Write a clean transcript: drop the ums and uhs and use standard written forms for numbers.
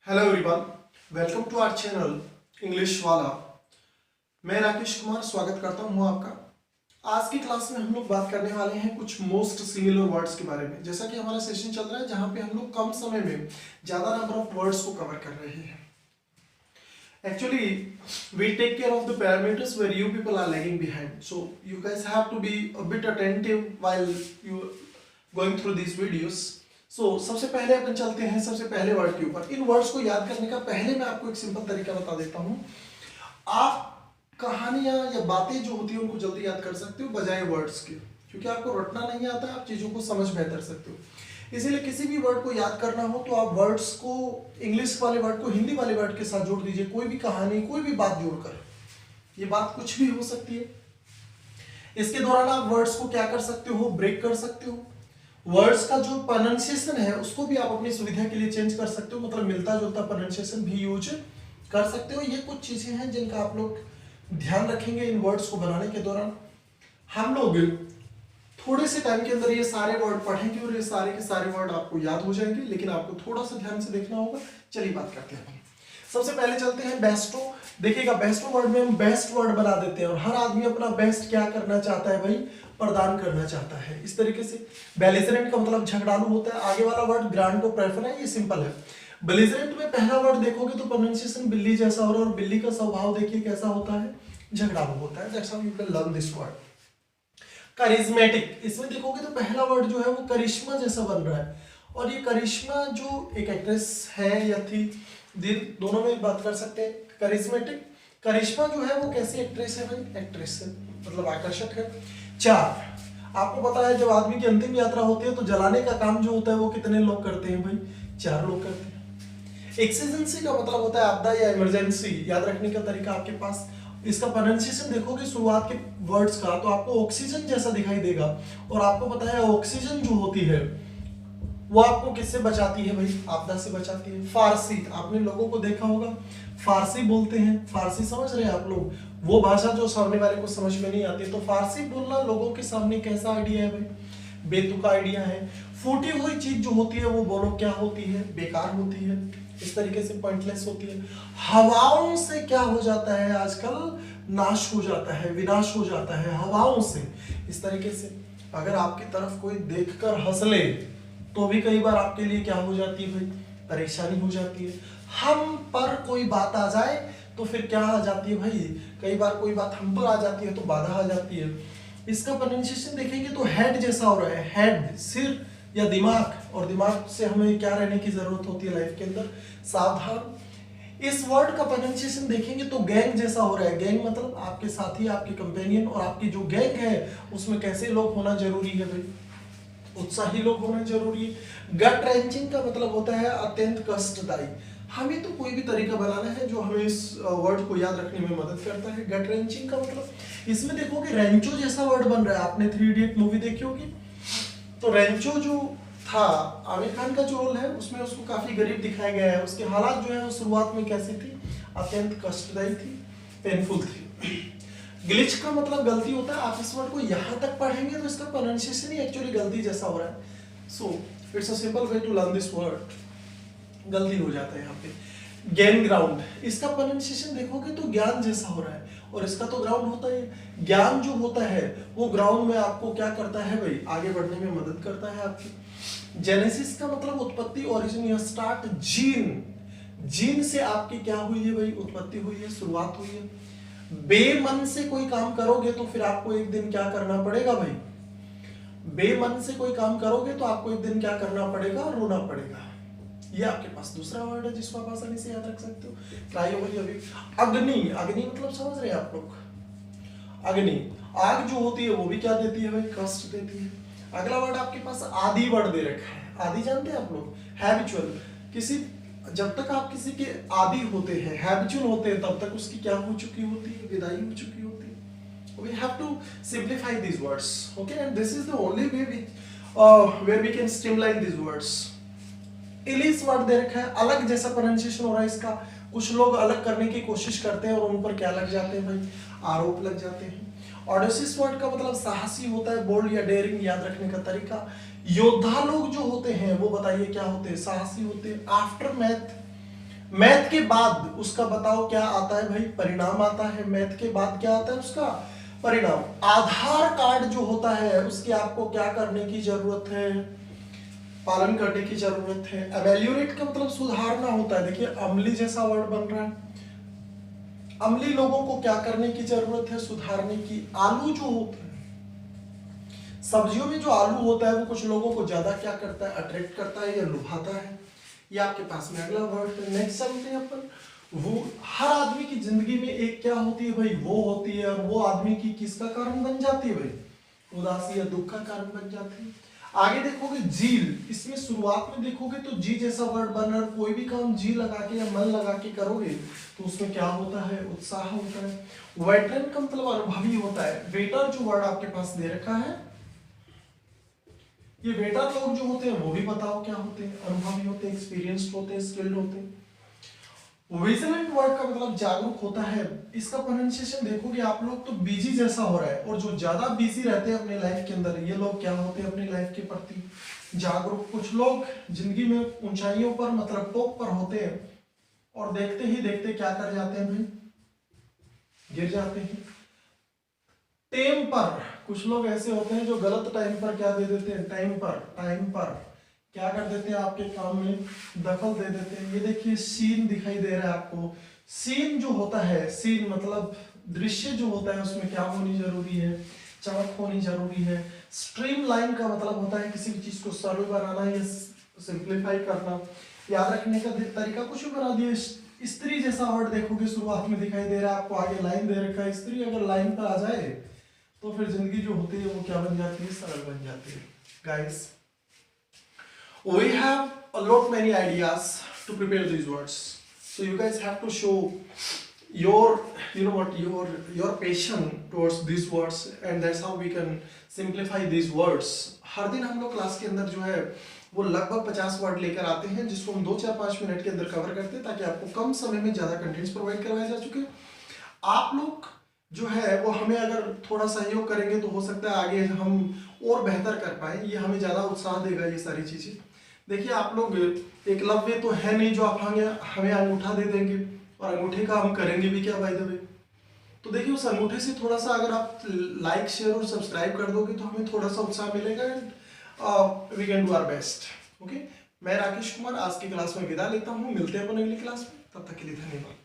Hello everyone, welcome to our channel English वाला। मैं राकेश कुमार स्वागत करता हूं आपका। आज की क्लास में हम लोग बात करने वाले हैं कुछ मोस्ट सिमिलर वर्ड्स के बारे में। जैसा कि हमारा सेशन चल रहा है जहां पे हम लोग कम समय में ज्यादा नंबर ऑफ वर्ड्स को कवर कर रहे हैं। Actually, we take care of the parameters where you people are lagging behind. So you guys have to be a bit attentive while you going through these videos. सबसे पहले अपन चलते हैं सबसे पहले वर्ड के ऊपर। इन वर्ड्स को याद करने का पहले मैं आपको एक सिंपल तरीका बता देता हूं। आप कहानियां या बातें जो होती है उनको जल्दी याद कर सकते हो बजाय वर्ड्स के, क्योंकि आपको रटना नहीं आता, आप चीजों को समझ बेहतर सकते हो। इसीलिए किसी भी वर्ड को याद करना हो तो आप वर्ड्स को, इंग्लिश वाले वर्ड को हिंदी वाले वर्ड के साथ जोड़ दीजिए। कोई भी कहानी, कोई भी बात जोड़कर, ये बात कुछ भी हो सकती है। इसके दौरान आप वर्ड्स को क्या कर सकते हो, ब्रेक कर सकते हो। वर्ड्स का जो प्रोनाउंसिएशन है उसको भी आप अपनी सुविधा के लिए चेंज कर सकते हो, मतलब मिलता जुलता प्रोनाउंसिएशन भी यूज कर सकते हो। ये कुछ चीजें हैं जिनका आप लोग ध्यान रखेंगे इन वर्ड्स को बनाने के दौरान। हम लोग थोड़े से टाइम के अंदर ये सारे वर्ड पढ़ेंगे और ये सारे के सारे वर्ड आपको याद हो जाएंगे, लेकिन आपको थोड़ा सा ध्यान से देखना होगा। चलिए बात करते हैं। सबसे पहले चलते हैं बेस्टो। देखिएगा, बेस्टो वर्ड में हम बेस्ट वर्ड बना देते हैं और हर आदमी अपना बेस्ट क्या करना चाहता है भाई, प्रदान करना चाहता है। इस तरीके से बेलिजरेंट का मतलब झगड़ालू होता है। आगे वाला वर्ड ग्रांड को प्रेफर है, ये सिंपल है। बेलिजरेंट में पहला वर्ड देखोगे तो प्रोनाउंसिएशन बिल्ली जैसा हो रहा है और बिल्ली का स्वभाव देखिए कैसा होता है, झगड़ालू होता है। That's how you can learn this word. Charismatic, इसमें देखोगे तो पहला वर्ड जो है वो करिश्मा जैसा बन रहा है, और ये करिश्मा जो एक एक्ट्रेस है या थी, दोनों में बात कर सकते हैं। करिश्मेटिक, करिश्मा जो है वो कैसी एक्ट्रेस है भाई, एक्ट्रेस है, मतलब आकर्षक है। चार, आपको पता है जब आदमी की अंतिम यात्रा होती है तो जलाने का काम जो होता है वो कितने लोग करते हैं भाई, 4 लोग करते हैं। एक्सीजेंसी का मतलब होता है आपदा या इमरजेंसी। याद रखने का तरीका आपके पास, इसका प्रोनाउंसिएशन देखोगे शुरुआत के वर्ड्स का तो आपको ऑक्सीजन जैसा दिखाई देगा, और आपको पता है ऑक्सीजन जो होती है वो आपको किससे बचाती है भाई, आपदा से बचाती है। फारसी, आपने लोगों को देखा होगा फारसी बोलते हैं। फारसी समझ रहे हैं आप लोग, वो भाषा जो सामने वाले को समझ में नहीं आती। तो फारसी बोलना लोगों के सामने कैसा आइडिया है भाई, बेतुका आइडिया है। फूटी हुई चीज जो होती है वो बोलो क्या होती है, बेकार होती है, इस तरीके से पॉइंटलेस होती है। हवाओं से क्या हो जाता है आजकल, नाश हो जाता है, विनाश हो जाता है हवाओं से। इस तरीके से अगर आपकी तरफ कोई देखकर हंस ले तो भी कई बार आपके लिए क्या हो जाती है भाई, परेशानी हो जाती है। हम पर कोई बात आ जाए तो फिर क्या आ जाती है भाई, कई बार कोई बात हम पर आ जाती है तो बाधा आ जाती है। इसका प्रोनाउंसिएशन देखेंगे तो हेड जैसा हो रहा है, हेड सिर या दिमाग, और दिमाग से हमें क्या रहने की जरूरत होती है लाइफ के अंदर, सावधान। इस वर्ड का प्रोनाउंसिएशन देखेंगे तो गैंग जैसा हो रहा है। गैंग मतलब आपके साथी, आपके कंपेनियन, और आपकी जो गैंग है उसमें कैसे लोग होना जरूरी है भाई, उत्साही लोग होना जरूरी है। गट रेंचिंग का मतलब होता है अत्यंत कष्टदायी। हमें तो कोई भी तरीका बनाना है जो हमें इस वर्ड को याद रखने में मदद करता है। गट रेंचिंग का मतलब, इसमें देखोगे रेंचो जैसा वर्ड बन रहा है। आपने 3 इडियट मूवी देखी होगी, तो रेंचो जो था, आमिर खान का जो रोल है उसमें उसको काफी गरीब दिखाया गया है। उसके हालात जो है वो शुरुआत में कैसी थी, अत्यंत कष्टदायी थी, पेनफुल थी। ग्लिच का मतलब गलती होता है। आप इस वर्ड को यहां तक पढ़ेंगे तो इसका प्रोनाउंसिएशन ही एक्चुअली गलती जैसा हो रहा है। So it's a simple way to learn this word, गलती हो जाता है यहाँ पे। गेन ग्राउंड, इसका प्रोनाउंसिएशन देखोगे तो ज्ञान जैसा हो रहा है, और इसका तो ग्राउंड होता है। ज्ञान जो होता है वो ग्राउंड में आपको क्या करता है भाई, आगे बढ़ने में मदद करता है आपकी। जेनेसिस का मतलब उत्पत्ति, ओरिजिन या स्टार्ट। जीन, जीन से आपकी क्या हुई है भाई, उत्पत्ति हुई है, शुरुआत हुई है। बेमन से कोई काम करोगे तो फिर आपको एक दिन क्या करना पड़ेगा भाई, बेमन से कोई काम करोगे तो आपको एक दिन क्या करना पड़ेगा, रोना पड़ेगा। ये आपके पास दूसरा वर्ड है जिसको आप आसानी से याद रख सकते हो। ट्राई ओवर अभी। अग्नि, अग्नि मतलब समझ रहे हैं आप लोग, अग्नि, आग जो होती है वो भी क्या देती है भाई, कष्ट देती है। अगला वर्ड आपके पास आदि वर्ड दे रखा है। आदि जानते हैं आप लोग, हैबिचुअल। किसी, जब तक आप किसी के आदी होते हैं, हैबिचुअल होते हैं, तब तक उसकी क्या हो चुकी होती है, विदाई हो चुकी होती है। We have to simplify these words, okay? And this is the only way where we can streamline these words. इलिस वर्ड दे रखा है, अलग जैसा प्रोनाउंसिएशन हो रहा है इसका। कुछ लोग अलग करने की कोशिश करते हैं और उन पर क्या लग जाते हैं भाई, आरोप लग जाते हैं। ऑडेसिस वर्ड का मतलब साहसी होता है, बोल्ड या डेयरिंग, याद रखने का तरीका। योद्धा लोग जो होते हैं वो बताइए क्या होते हैं, साहसी होते हैं। आफ्टर मैथ, मैथ के बाद उसका बताओ क्या आता है भाई, परिणाम आता है। मैथ के बाद क्या आता है उसका परिणाम। आधार कार्ड जो होता है उसकी आपको क्या करने की जरूरत है, पालन करने की जरूरत है। एवेल्यूएट का मतलब सुधारना होता है। देखिए अम्ली जैसा वर्ड बन रहा है, अम्ली लोगों को क्या करने की जरूरत है, सुधारने की। आलू जो होता है, सब्जियों में जो आलू होता है वो कुछ लोगों को ज्यादा क्या करता है, अट्रैक्ट करता है या लुभाता है। ये आपके पास में अगला वर्ड है। नेक्स्ट चलते हैं अपन। वो हर आदमी की जिंदगी में एक क्या होती है भाई, वो होती है, और वो आदमी की किसका कारण बन जाती है भाई, उदासी या दुख का कारण बन जाती है। आगे देखोगे जील, इसमें शुरुआत में देखोगे तो जी जैसा वर्ड बन रहा है। कोई भी काम जी लगा के या मन लगा के करोगे तो उसमें क्या होता है, उत्साह होता है। वेटरन का मतलब अनुभवी होता है। वेटर जो वर्ड आपके पास दे रखा है, ये वेटर लोग जो होते हैं वो भी बताओ क्या होते हैं, अनुभवी होते हैं, एक्सपीरियंस्ड होते हैं, स्किल्ड होते हैं। विजिलेंट वर्ड का मतलब जागरूक होता है। इसका प्रोनाउंसिएशन देखोगे आप लोग तो बिजी जैसा हो रहा है, और जो ज्यादा बिजी रहते हैं अपने लाइफ के अंदर, ये लोग क्या होते हैं, अपनी लाइफ के प्रति जागरूक। कुछ लोग जिंदगी में ऊंचाइयों पर मतलब टॉप पर होते हैं, और देखते ही देखते क्या कर जाते हैं भाई, गिर जाते हैं। टेम पर, कुछ लोग ऐसे होते हैं जो गलत टाइम पर क्या दे देते हैं, टाइम पर क्या कर देते हैं, आपके काम में दखल दे देते हैं। ये देखिए सीन दिखाई दे रहा है आपको। सीन जो होता है, सीन मतलब दृश्य जो होता है, उसमें क्या होनी जरूरी है, चमक होनी जरूरी है। स्ट्रीमलाइन का मतलब होता है किसी भी चीज को सरल बनाना या सिंप्लीफाई करना। याद रखने का तरीका कुछ भी बना दिए। स्त्री जैसा वर्ड देखोगे शुरुआत में दिखाई दे रहा है आपको, आगे लाइन दे रखा है। स्त्री अगर लाइन पर आ जाए तो फिर जिंदगी जो होती है वो क्या बन जाती है, सरल बन जाती है। Guys, we have a lot many ideas to prepare these words, so you guys have to show your, you know what, your passion towards these words, and that's how we can simplify these words. हर दिन हम लोग class के अंदर जो है वो लगभग 50 word लेकर आते हैं, जिसको हम 2-4-5 मिनट के अंदर कवर करते हैं, ताकि आपको कम समय में ज्यादा कंटेंट्स प्रोवाइड करवाए जा चुके। आप लोग जो है वो हमें अगर थोड़ा सहयोग करेंगे तो हो सकता है आगे हम और बेहतर कर पाए, ये हमें ज्यादा उत्साह देगा ये सारी चीजें। देखिए आप लोग एकलव्य तो है नहीं जो आप हमें अंगूठा दे देंगे, और अंगूठे का हम करेंगे भी क्या बाय द वे। तो देखिए उस अंगूठे से थोड़ा सा अगर आप लाइक शेयर और सब्सक्राइब कर दोगे तो हमें थोड़ा सा उत्साह मिलेगा, and we can do our best. Okay, मैं राकेश कुमार आज की क्लास में विदा लेता हूँ। मिलते हैं अपन अगली क्लास में, तब तक के लिए धन्यवाद।